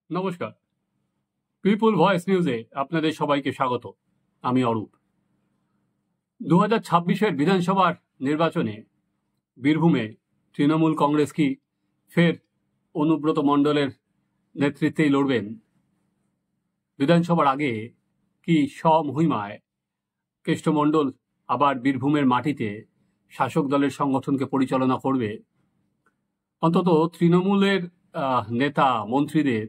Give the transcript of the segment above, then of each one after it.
নমস্কার, পিপুল ভয়েস নিউজে আপনাদের সবাইকে স্বাগত। আমি অরূপ। 2026-এর বিধানসভার নির্বাচনে বীরভূমে তৃণমূল কংগ্রেস কি ফের অনুব্রত মণ্ডলের নেতৃত্বেই লড়বেন? বিধানসভার আগে কি স্বমহিমায় কেষ্টমণ্ডল আবার বীরভূমের মাটিতে শাসক দলের সংগঠনকে পরিচালনা করবে? অন্তত তৃণমূলের নেতা মন্ত্রীদের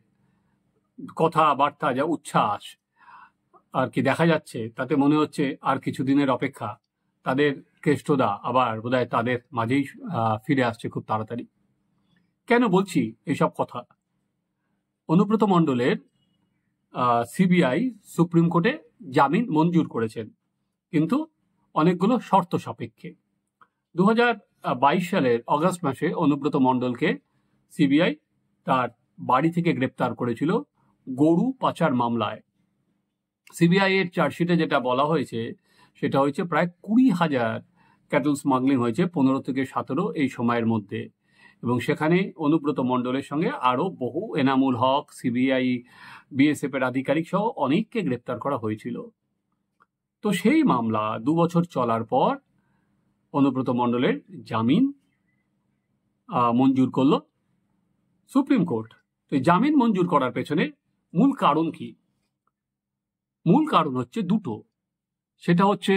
কথাবার্তা যা উচ্ছ্বাস আর কি দেখা যাচ্ছে, তাতে মনে হচ্ছে আর কিছুদিনের অপেক্ষা, তাদের কেষ্টদা আবার বোধহয় তাদের মাঝেই ফিরে আসছে খুব তাড়াতাড়ি। কেন বলছি এসব কথা? অনুব্রত মণ্ডলের সিবিআই সুপ্রিম কোর্টে জামিন মঞ্জুর করেছেন, কিন্তু অনেকগুলো শর্ত সাপেক্ষে। 2022 সালের অগস্ট মাসে অনুব্রত মণ্ডলকে সিবিআই তার বাড়ি থেকে গ্রেপ্তার করেছিল গরু পাচার মামলায়। সিবিআই এর চার্জশিটে যেটা বলা হয়েছে সেটা হচ্ছে প্রায় 20,000 ক্যাটল স্মাগলিং হয়েছে 15 থেকে 17 এই সময়ের মধ্যে, এবং সেখানে অনুব্রত মণ্ডলের সঙ্গে আরও বহু, এনামুল হক, সিবিআই, বিএসএফ এর আধিকারিক সহ অনেককে গ্রেপ্তার করা হয়েছিল। তো সেই মামলা 2 বছর চলার পর অনুব্রত মণ্ডলের জামিন মঞ্জুর করল সুপ্রিম কোর্ট। তো জামিন মঞ্জুর করার পেছনে মূল কারণ কি? মূল কারণ হচ্ছে দুটো। সেটা হচ্ছে,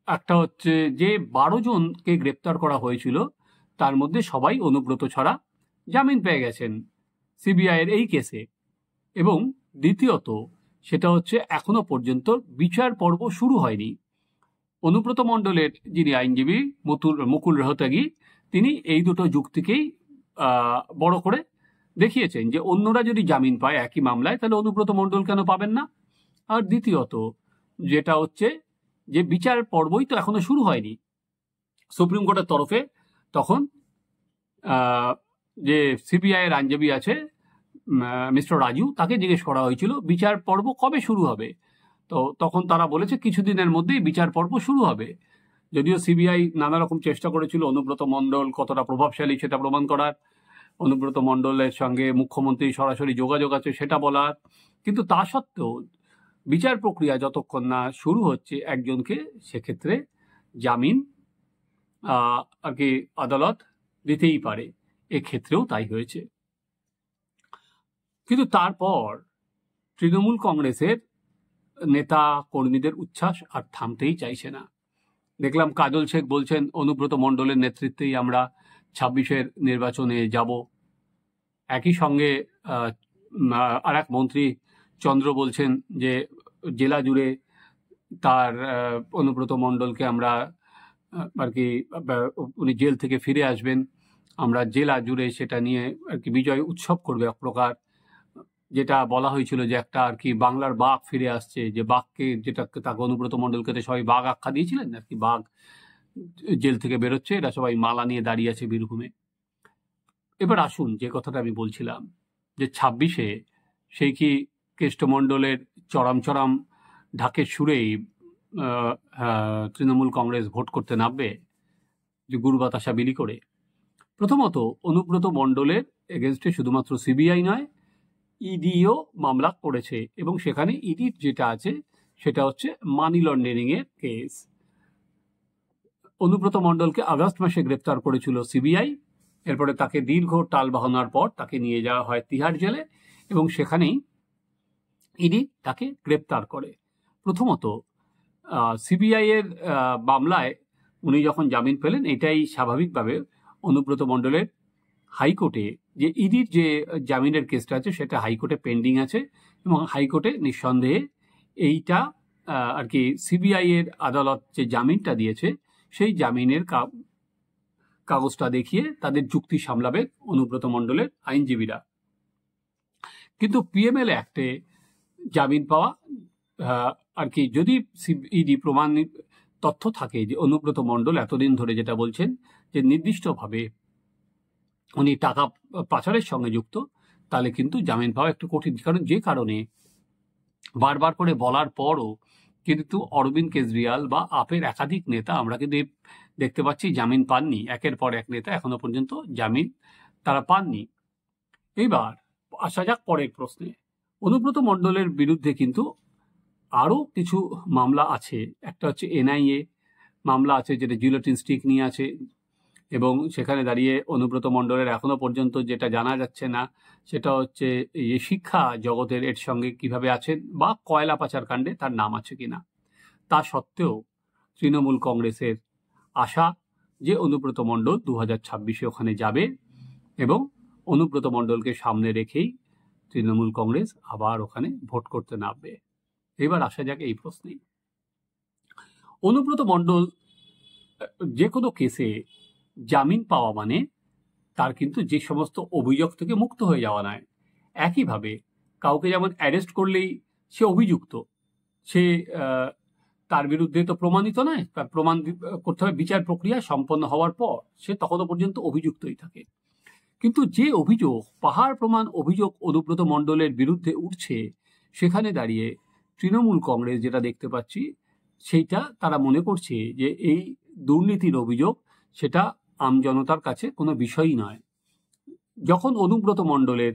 একটা হচ্ছে যে 12 জনকে গ্রেপ্তার করা হয়েছিল তার মধ্যে সবাই অনুব্রত ছাড়া জামিন পেয়ে গেছেন সিবিআই এর এই কেসে, এবং দ্বিতীয়ত সেটা হচ্ছে এখনো পর্যন্ত বিচার পর্ব শুরু হয়নি। অনুব্রত মণ্ডলের যিনি আইনজীবী মুকুল রোহতগি, তিনি এই দুটো যুক্তিকেই বড় করে দেখিয়েছেন যে অন্যরা যদি জামিন পায় একই মামলায়, তাহলে অনুব্রত মণ্ডল কেন পাবেন না। আর দ্বিতীয়ত যেটা হচ্ছে যে বিচার পর্বই তো এখনো শুরু হয়নি সুপ্রিম কোর্টের তরফে। তখন যে সিবিআই এর আইনজীবী আছে মিস্টার রাজু, তাকে জিজ্ঞেস করা হয়েছিল বিচার পর্ব কবে শুরু হবে। তো তখন তারা বলেছে কিছুদিনের মধ্যেই বিচার পর্ব শুরু হবে। যদিও সিবিআই নানা রকম চেষ্টা করেছিল অনুব্রত মণ্ডল কতটা প্রভাবশালী সেটা প্রমাণ করার, অনুব্রত মণ্ডলের সঙ্গে মুখ্যমন্ত্রী সরাসরি যোগাযোগ আছে সেটা বলার, কিন্তু তা সত্ত্বেও বিচার প্রক্রিয়া যতক্ষণ না শুরু হচ্ছে একজনকে সেক্ষেত্রে জামিন আর কি আদালত দিতেই পারে। এক্ষেত্রেও তাই হয়েছে। কিন্তু তারপর তৃণমূল কংগ্রেসের নেতা কর্মীদের উচ্ছ্বাস আর থামতেই চাইছে না। দেখলাম কাজল শেখ বলছেন অনুব্রত মণ্ডলের নেতৃত্বেই আমরা 26-এর নির্বাচনে যাব। একই সঙ্গে আর এক মন্ত্রী চন্দ্র বলছেন যে জেলা জুড়ে তার অনুব্রত মণ্ডলকে আমরা আর কি, উনি জেল থেকে ফিরে আসবেন, আমরা জেলা জুড়ে সেটা নিয়ে আর কি বিজয় উৎসব করবে এক প্রকার। যেটা বলা হয়েছিল যে একটা আর কি বাংলার বাঘ ফিরে আসছে, যে বাঘকে যেটা তাকে অনুব্রত মণ্ডলকে সবাই বাঘ আখ্যা দিয়েছিলেন আর কি, বাঘ জেল থেকে বেরোচ্ছে, এরা সবাই মালা নিয়ে দাঁড়িয়ে আছে বীরভূমে। এবার আসুন যে কথাটা আমি বলছিলাম, যে 26-এ সেই কি কেষ্টমণ্ডলের চরম চরম ঢাকের সুরেই তৃণমূল কংগ্রেস ভোট করতে নামবে, যে গুড় বাতাসা বিলি করে? প্রথমত, অনুব্রত মণ্ডলের এগেনস্টে শুধুমাত্র সিবিআই নয়, ইডিও মামলা করেছে, এবং সেখানে ইডির যেটা আছে সেটা হচ্ছে মানি লন্ডারিং এর কেস। অনুব্রত মণ্ডলকে আগস্ট মাসে গ্রেপ্তার করেছিল সিবিআই। এরপরে তাকে দীর্ঘ টালবাহানার পর তাকে নিয়ে যাওয়া হয় তিহার জেলে, এবং সেখানেই ইডি তাকে গ্রেপ্তার করে। প্রথমত, সিবিআই এর মামলায় উনি যখন জামিন পেলেন, এটাই স্বাভাবিকভাবে অনুব্রত মণ্ডলের হাইকোর্টে যে ইডির যে জামিনের কেসটা আছে সেটা হাইকোর্টে পেন্ডিং আছে, এবং হাইকোর্টে নিঃসন্দেহে এইটা আর কি সিবিআই এর আদালত যে জামিনটা দিয়েছে সেই জামিনের কাগজটা দেখিয়ে তাদের যুক্তি সামলাবে অনুব্রত মণ্ডলের আইনজীবীরা। কিন্তু পিএমএল অ্যাক্টে জামিন পাওয়া আর কি, যদি ইডি প্রমাণ তথ্য থাকে যে অনুব্রত মণ্ডল এতদিন ধরে যেটা বলছেন যে নির্দিষ্টভাবে উনি টাকা পাচারের সঙ্গে যুক্ত, তাহলে কিন্তু জামিন পাওয়া একটু কঠিন। কারণ যে কারণে বারবার করে বলার পরও কিন্তু অরবিন্দ কেজরিওয়াল বা আপের একাধিক নেতা আমরা কিন্তু দেখতে পাচ্ছি জামিন পাননি। একের পর এক নেতা এখনো পর্যন্ত জামিন তারা পাননি। এবার আসা যাক পরের প্রশ্নে। অনুব্রত মণ্ডলের বিরুদ্ধে কিন্তু আরও কিছু মামলা আছে। একটা হচ্ছে এনআইএ মামলা আছে, যেটা জিলোটিন স্টিক নিয়ে আছে, এবং সেখানে দাঁড়িয়ে অনুব্রত মণ্ডলের এখনো পর্যন্ত যেটা জানা যাচ্ছে না সেটা হচ্ছে এই শিক্ষা জগতের এর সঙ্গে কিভাবে আছেন, বা কয়লা পাচার কাণ্ডে তার নাম আছে কিনা। তা সত্ত্বেও তৃণমূল কংগ্রেসের আশা যে অনুব্রত মণ্ডল 2026-এ ওখানে যাবে, এবং অনুব্রত মণ্ডলকে সামনে রেখেই তৃণমূল কংগ্রেস আবার ওখানে ভোট করতে নামবে। এবার আসা যাক এই প্রশ্নেই। অনুব্রত মণ্ডল যে কোনো কেসে জামিন পাওয়া মানে তার কিন্তু যে সমস্ত অভিযোগ থেকে মুক্ত হয়ে যাওয়া নয়। একইভাবে কাউকে যেমন অ্যারেস্ট করলেই সে অভিযুক্ত, সে তার বিরুদ্ধে তো প্রমাণিত নয়, তার প্রমাণ করতে হবে বিচার প্রক্রিয়া সম্পন্ন হওয়ার পর, সে তখনও পর্যন্ত অভিযুক্তই থাকে। কিন্তু যে অভিযোগ, পাহাড় প্রমাণ অভিযোগ অনুব্রত মণ্ডলের বিরুদ্ধে উঠছে, সেখানে দাঁড়িয়ে তৃণমূল কংগ্রেস যেটা দেখতে পাচ্ছি, সেইটা তারা মনে করছে যে এই দুর্নীতির অভিযোগ সেটা আমজনতার কাছে কোনো বিষয়ই নয়। যখন অনুব্রত মণ্ডলের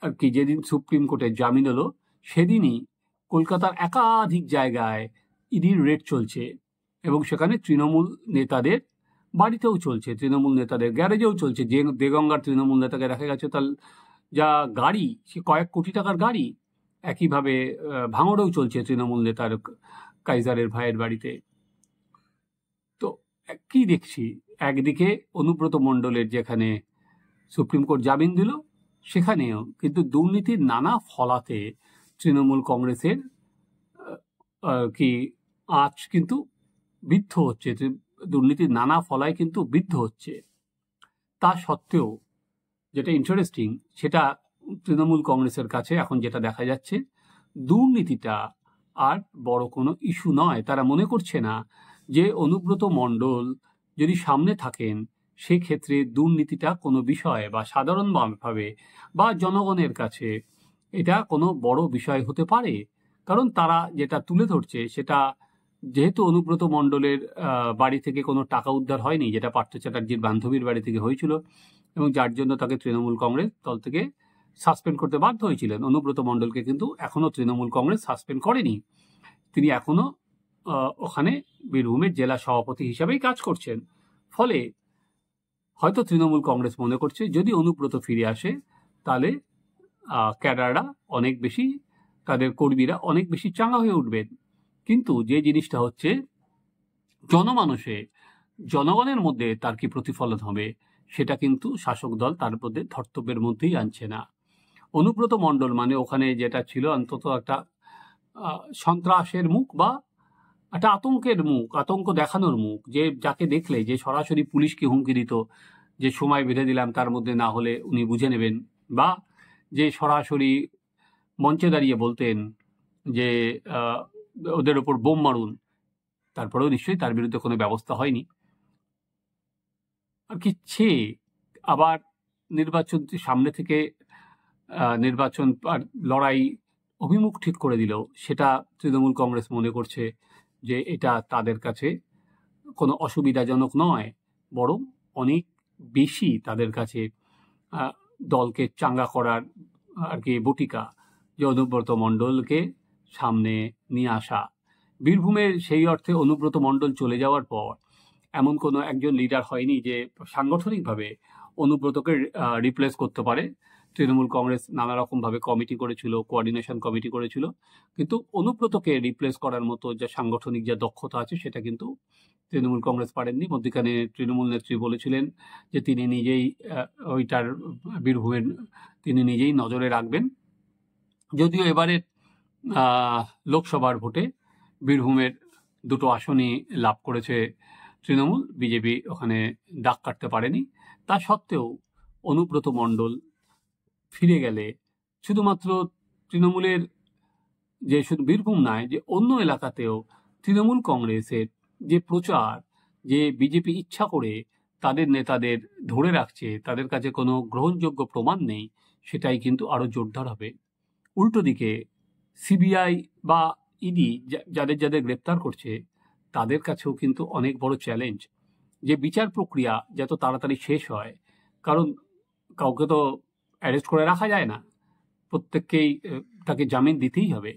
আর কি যেদিন সুপ্রিম কোর্টে জামিন হলো, সেদিনই কলকাতার একাধিক জায়গায় ইডির রেড চলছে, এবং সেখানে তৃণমূল নেতাদের বাড়িতেও চলছে, তৃণমূল নেতাদের গ্যারেজেও চলছে। যে দেগঙ্গার তৃণমূল নেতাকে দেখা গেছে তার যা গাড়ি, সে কয়েক কোটি টাকার গাড়ি। একইভাবে ভাঙড়েও চলছে তৃণমূল নেতার কাইজারের ভাইয়ের বাড়িতে। তো কি দেখছি, একদিকে অনুব্রত মণ্ডলের যেখানে সুপ্রিম কোর্ট জামিন দিল, সেখানেও কিন্তু দুর্নীতির নানা ফলাতে তৃণমূল কংগ্রেসের কি আঁচ কিন্তু বিদ্ধ হচ্ছে, দুর্নীতির নানা ফলায় কিন্তু বিদ্ধ হচ্ছে। তা সত্ত্বেও যেটা ইন্টারেস্টিং, সেটা তৃণমূল কংগ্রেসের কাছে এখন যেটা দেখা যাচ্ছে, দুর্নীতিটা আর বড় কোনো ইস্যু নয়। তারা মনে করছে না যে অনুব্রত মণ্ডল যদি সামনে থাকেন, সেক্ষেত্রে দুর্নীতিটা কোনো বিষয় বা সাধারণভাবে বা জনগণের কাছে এটা কোনো বড় বিষয় হতে পারে। কারণ তারা যেটা তুলে ধরছে, সেটা যেহেতু অনুব্রত মণ্ডলের বাড়ি থেকে কোনো টাকা উদ্ধার হয়নি, যেটা পার্থ চ্যাটার্জির বান্ধবীর বাড়ি থেকে হয়েছিল, এবং যার জন্য তাকে তৃণমূল কংগ্রেস দল থেকে সাসপেন্ড করতে বাধ্য হয়েছিলেন। অনুব্রত মণ্ডলকে কিন্তু এখনো তৃণমূল কংগ্রেস সাসপেন্ড করেনি, তিনি এখনো ওখানে বীরভূমের জেলা সভাপতি হিসাবেই কাজ করছেন। ফলে হয়তো তৃণমূল কংগ্রেস মনে করছে যদি অনুব্রত ফিরে আসে, তাহলে ক্যাডাররা অনেক বেশি, তাদের কর্মীরা অনেক বেশি চাঙ্গা হয়ে উঠবেন। কিন্তু যে জিনিসটা হচ্ছে, জনমানসে জনগণের মধ্যে তার কি প্রতিফলন হবে, সেটা কিন্তু শাসক দল তার মধ্যে ধর্তব্যের মধ্যেই আনছে না। অনুব্রত মণ্ডল মানে ওখানে যেটা ছিল অন্তত একটা সন্ত্রাসের মুখ, বা একটা আতঙ্কের মুখ, আতঙ্ক দেখানোর মুখ, যে যাকে দেখলে যে সরাসরি পুলিশকে হুমকি দিত যে সময় বেঁধে দিলাম, তার মধ্যে না হলে উনি বুঝে নেবেন, বা যে সরাসরি মঞ্চে দাঁড়িয়ে বলতেন যে ওদের ওপর বোম মারুন, তারপরেও নিশ্চয়ই তার বিরুদ্ধে কোনো ব্যবস্থা হয়নি। আর কি আবার নির্বাচন সামনে থেকে নির্বাচন লড়াই অভিমুখ ঠিক করে দিল, সেটা তৃণমূল কংগ্রেস মনে করছে যে এটা তাদের কাছে কোনো অসুবিধাজনক নয়, বরং অনেক বেশি তাদের কাছে দলকে চাঙ্গা করার আর কি বটিকা, যে অনুব্রত মণ্ডলকে সামনে নিয়ে আসা। বীরভূমের সেই অর্থে অনুব্রত মণ্ডল চলে যাওয়ার পর এমন কোনো একজন লিডার হয়নি যে সাংগঠনিকভাবে অনুব্রতকে রিপ্লেস করতে পারে। তৃণমূল কংগ্রেস নানা রকমভাবে কমিটি করেছিল, কোঅর্ডিনেশন কমিটি করেছিল, কিন্তু অনুব্রতকে রিপ্লেস করার মতো যে সাংগঠনিক যে দক্ষতা আছে, সেটা কিন্তু তৃণমূল কংগ্রেস পারেননি। মধ্যখানে তৃণমূল নেত্রী বলেছিলেন যে তিনি নিজেই ওইটার বীরভূমের তিনি নিজেই নজরে রাখবেন। যদিও এবারে লোকসভার ভোটে বীরভূমের দুটো আসনই লাভ করেছে তৃণমূল, বিজেপি ওখানে দাগ কাটতে পারেনি। তা সত্ত্বেও অনুব্রত মণ্ডল ফিরে গেলে শুধুমাত্র তৃণমূলের যে শুধু বীরভূম নয়, যে অন্য এলাকাতেও তৃণমূল কংগ্রেসের যে প্রচার, যে বিজেপি ইচ্ছা করে তাদের নেতাদের ধরে রাখছে, তাদের কাছে কোনো গ্রহণযোগ্য প্রমাণ নেই, সেটাই কিন্তু আরো জোরদার হবে। উল্টো দিকে সিবিআই বা ইডি যাদের যাদের গ্রেপ্তার করছে, তাদের কাছেও কিন্তু অনেক বড় চ্যালেঞ্জ যে বিচার প্রক্রিয়া যত তাড়াতাড়ি শেষ হয়। কারণ কাউকে তো অ্যারেস্ট করে রাখা যায় না, প্রত্যেককেই তাকে জামিন দিতেই হবে,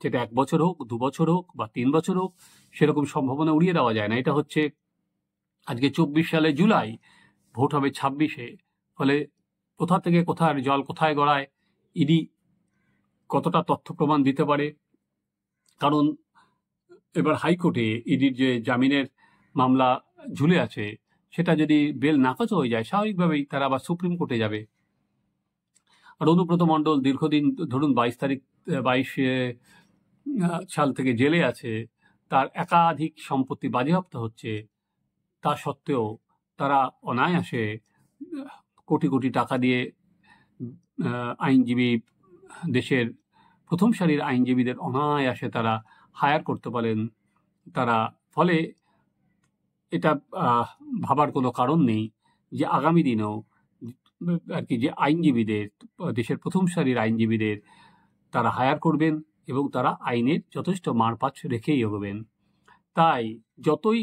সেটা 1 বছর হোক, 2 বছর হোক বা 3 বছর হোক, সেরকম সম্ভাবনা উড়িয়ে দেওয়া যায় না। এটা হচ্ছে আজকে 24 সালে জুলাই, ভোট হবে 26-এ, ফলে কোথা থেকে কোথার জল কোথায় গড়ায়, ইডি কতটা তথ্য প্রমাণ দিতে পারে। কারণ এবার হাইকোর্টে ইডির যে জামিনের মামলা ঝুলে আছে, সেটা যদি বেল নাকচ হয়ে যায়, স্বাভাবিকভাবেই তারা আবার সুপ্রিম কোর্টে যাবে। আর অনুব্রত মণ্ডল দীর্ঘদিন ধরুন 22 সাল থেকে জেলে আছে, তার একাধিক সম্পত্তি বাজেয়াপ্ত হচ্ছে, তা সত্ত্বেও তারা অনায়াসে কোটি কোটি টাকা দিয়ে আইনজীবী, দেশের প্রথম সারির আইনজীবীদের অনায়াসে তারা হায়ার করতে পারেন। তারা ফলে এটা ভাবার কোনো কারণ নেই যে আগামী দিনেও আর কি যে আইনজীবীদের, দেশের প্রথম সারির আইনজীবীদের তারা হায়ার করবেন এবং তারা আইনের যথেষ্ট মারপ্যাঁচ রেখেই এগোবেন। তাই যতই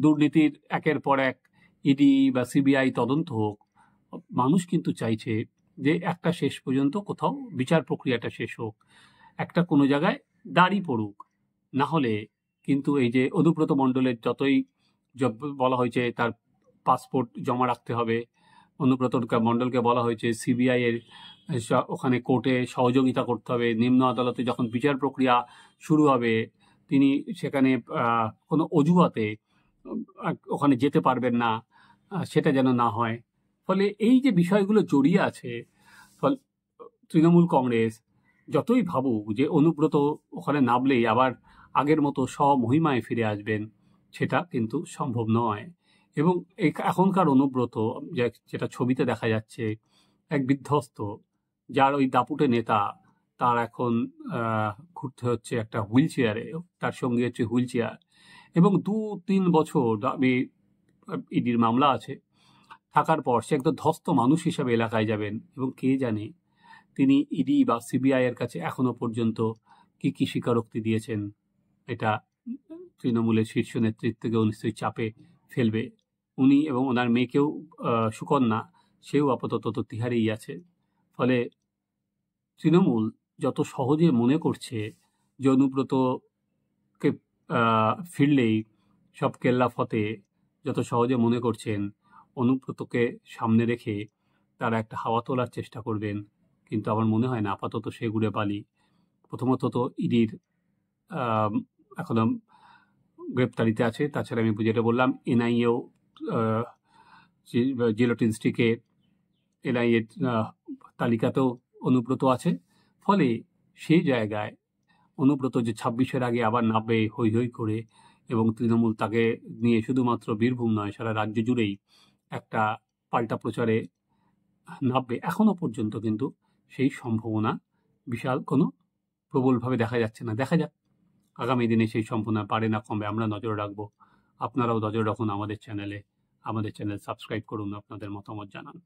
দুর্নীতির একের পর এক ইডি বা সিবিআই তদন্ত হোক, মানুষ কিন্তু চাইছে যে একটা শেষ পর্যন্ত কোথাও বিচার প্রক্রিয়াটা শেষ হোক, একটা কোনো জায়গায় দাড়ি পড়ুক। না হলে কিন্তু এই যে অনুব্রত মণ্ডলের যতই বলা হয়েছে তার পাসপোর্ট জমা রাখতে হবে, অনুব্রত মণ্ডলকে বলা হয়েছে সিবিআই এর ওখানে কোর্টে সহযোগিতা করতে হবে, নিম্ন আদালতে যখন বিচার প্রক্রিয়া শুরু হবে তিনি সেখানে কোনো অজুহাতে ওখানে যেতে পারবেন না, সেটা যেন না হয়। ফলে এই যে বিষয়গুলো জড়িয়ে আছে, ফলে তৃণমূল কংগ্রেস যতই ভাবুক যে অনুব্রত ওখানে নামলেই আবার আগের মতো স্বমহিমায় ফিরে আসবেন, সেটা কিন্তু সম্ভব নয়। এবং এখনকার অনুব্রত যেটা ছবিতে দেখা যাচ্ছে, এক বিধ্বস্ত, যার ওই দাপুটে নেতা, তার এখন ঘুরতে হচ্ছে একটা হুইল চেয়ারে, তার সঙ্গে হচ্ছে হুইল চেয়ার, এবং 2-3 বছর ইডির মামলা আছে থাকার পর সে একদম ধ্বস্ত মানুষ হিসাবে এলাকায় যাবেন। এবং কে জানে তিনি ইডি বা সিবিআই এর কাছে এখনো পর্যন্ত কি কি স্বীকারোক্তি দিয়েছেন। এটা তৃণমূলের শীর্ষ নেতৃত্বকেও নিশ্চয়ই চাপে ফেলবে। উনি এবং ওনার মেয়েকেও, সুকন্যা, সেও আপাতত তিহারেই আছে। ফলে তৃণমূল যত সহজে মনে করছে যে অনুব্রতকে ফিরলেই সব কেল্লা ফতে, যত সহজে মনে করছেন অনুব্রতকে সামনে রেখে তারা একটা হাওয়া তোলার চেষ্টা করবেন, কিন্তু আমার মনে হয় না, আপাতত সে ঘুরে পালি। প্রথমত তো ইডির এখনো গ্রেপ্তারিতে আছে, তাছাড়া আমি যেটা বললাম এনআইএও জিলোটিন স্টিকে এনআইএ তালিকাতেও অনুব্রত আছে। ফলে সেই জায়গায় অনুব্রত যে 26-এর আগে আবার নামবে হৈ হৈ করে, এবং তৃণমূল তাকে নিয়ে শুধুমাত্র বীরভূম নয় সারা রাজ্য জুড়েই একটা পাল্টা প্রচারে নামবে, এখনো পর্যন্ত কিন্তু সেই সম্ভাবনা বিশাল কোনো প্রবলভাবে দেখা যাচ্ছে না। দেখা যাক আগামী দিনে সেই সম্ভাবনা বাড়ে না কমে, আমরা নজর রাখবো। আপনারাও নজর রাখুন আমাদের চ্যানেল সাবস্ক্রাইব করুন, আপনাদের মতামত জানান।